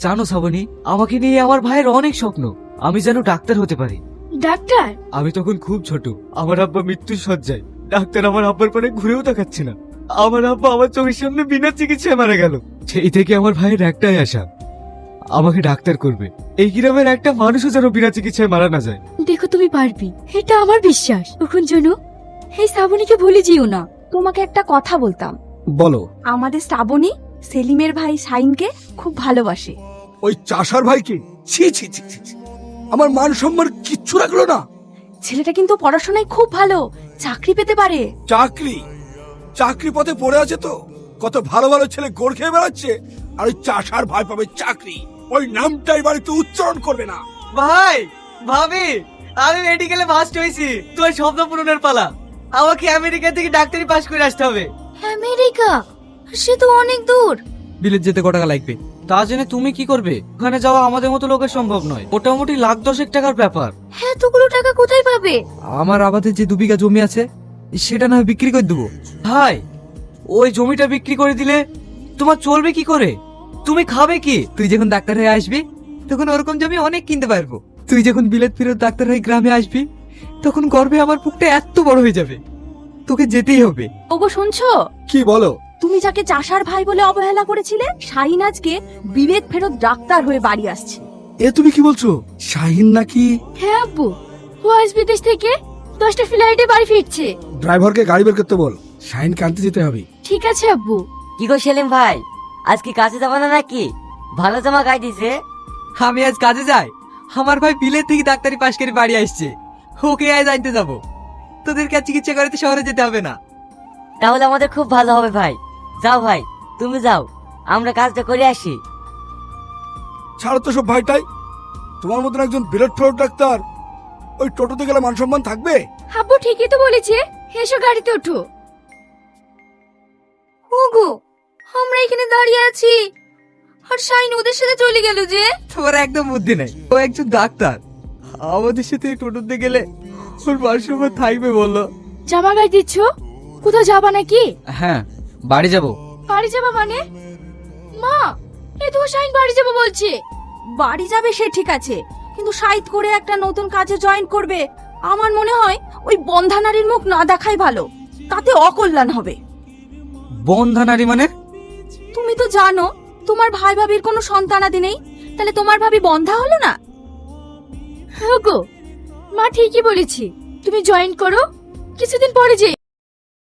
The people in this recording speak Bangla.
জানো শ্রাবণী, আমাকে নিয়ে আমার ভাইয়ের অনেক স্বপ্ন, আমি যেন ডাক্তার হতে পারি। ডাক্তার? আমি তখন খুব ছোট, আমার আব্বা মৃত্যুর শয্যায়। ডাক্তার আমার আব্বার পরে ঘুরেও তাকাচ্ছে না। আমার আব্বা আমার চোখের সামনে বিনা চিকিৎসায় মারা গেল। সেই থেকে আমার ভাইয়ের একটাই আশা, আমাকে ডাক্তার করবে। এই গ্রামের একটা মানুষও যেন বিনা চিকিৎসায় মারা না যায়। দেখো তুমি পারবি, এটা আমার বিশ্বাস। তখন জন্য এই শ্রাবণীকে ভুলে যেও না। তোমাকে একটা কথা বলতাম। বলো। আমাদের শ্রাবণী সেলিমের ভাই শাইনকে খুব ভালোবাসে। ওই চাষার ভাইকে? ছি ছি ছি ছি ছি। আমার মান সম্মান কিচ্ছু রাখলো না। ছেলেটা কিন্তু পড়াশোনায় খুব ভালো, চাকরি পেতে পারে। চাকরি? চাকরি পথে পড়ে আছে তো। কত ভালো ভালো ছেলে গোর খেয়ে বেড়াচ্ছে, আর ওই চাষার ভাই পাবে চাকরি। ওই নামটাই বাড়িতে উচ্চারণ করবে না। ভাই, ভাবি, আমি মেডিকেলে ফার্স্ট হয়েছি। তোর স্বপ্ন পূরণের পালা। আমাকে আমেরিকা থেকে ডাক্তারি পাশ করে আসতে হবে। আমেরিকা? সে তো অনেক দূর। বিলেত যেতে কত টাকা লাগবে? তা জেনে তুমি কি করবে? ওখানে যাওয়া আমাদের মতো লোকের সম্ভব নয়। মোটামুটি লাখ 10 টাকার ব্যাপার। এতগুলো টাকা কোথায় পাবে? আমার আবাদের যে 2 বিঘা জমি আছে, সেটা না বিক্রি করে দেবো। ভাই, ওই জমিটা বিক্রি করে দিলে তোমার চলবে কি করে? তুমি খাবে কি? তুই যখন ডাক্তার হয়ে আসবি তখন ওরকম জমি অনেক কিনতে পারবো। তুই যখন বিলেত ফেরত ডাক্তার হয়ে গ্রামে আসবি তখন গর্বে আমার বুকটা এত বড় হয়ে যাবে। তোকে যেতেই হবে। ওগো শুনছো? কি বলো? তুমি যাকে চাষার ভাই বলে অবহেলা করেছিলে, শাহিন আজকে বিবেক ফেরত ডাক্তার হয়ে বাড়ি আসছে। এ তুমি কি বলছো? শাহিন নাকি? হ্যাঁ আব্বু, ও আজ বিদেশ থেকে 10টা ফ্লাইটে বাড়ি ফিরছে। ড্রাইভারকে গাড়ি বের করতে বল, শাহিনকে আনতে যেতে হবে। ঠিক আছে আব্বু। কি গো সেলিম ভাই, আজ কি কাজে যাবো না নাকি? ভালো জামা গায়ে দিছে। আমি আজ কাজে যাই। আমার ভাই বিলেত থেকে ডাক্তারি পাশ করে বাড়ি আসছে। ওকে আজ আনতে যাবো। তোদেরকে আর চিকিৎসা করতে শহরে যেতে হবে না। তাহলে আমাদের খুব ভালো হবে ভাই। যাও ভাই, তুমি যাও, আমরা কাজটা করে আসি। ছাড়ো তো সব ভাইটাই। তোমার মতন একজন বিরাট ফেরত ডাক্তার ওই টোটোতে গেলে মান সম্মান থাকবে? আব্বু ঠিকই তো বলেছে, এসো গাড়িতে ওঠো। ওগো, আমরা এখানে দাঁড়িয়ে আছি আর শাইন ওদের সাথে চলে গেল যে। তোমার একদম বুদ্ধি নাই। ও একজন ডাক্তার, আমাদের সাথে টোটোতে গেলে ওর মান থাকবে বললো। জামা গায়ে দিচ্ছ? কোথাও যাবা নাকি? হ্যাঁ, বাড়ি যাব। বাড়ি যাবা মানে? মা, এই তো শাইন বাড়ি যাবো বলছে। বাড়ি যাবে সে ঠিক আছে, কিন্তু সাইড করে একটা নতুন কাজে জয়েন করবে। আমার মনে হয় ওই বন্ধানারীর মুখ না দেখাই ভালো, তাতে অকল্যাণ হবে। বন্ধানারী মানে? তুমি তো জানো তোমার ভাই ভাবির কোনো সন্তানাদি নেই, তাহলে তোমার ভাবি বন্ধা হলো না? ওগো, মা ঠিকই বলেছি, তুমি জয়েন করো, কিছুদিন পরে যে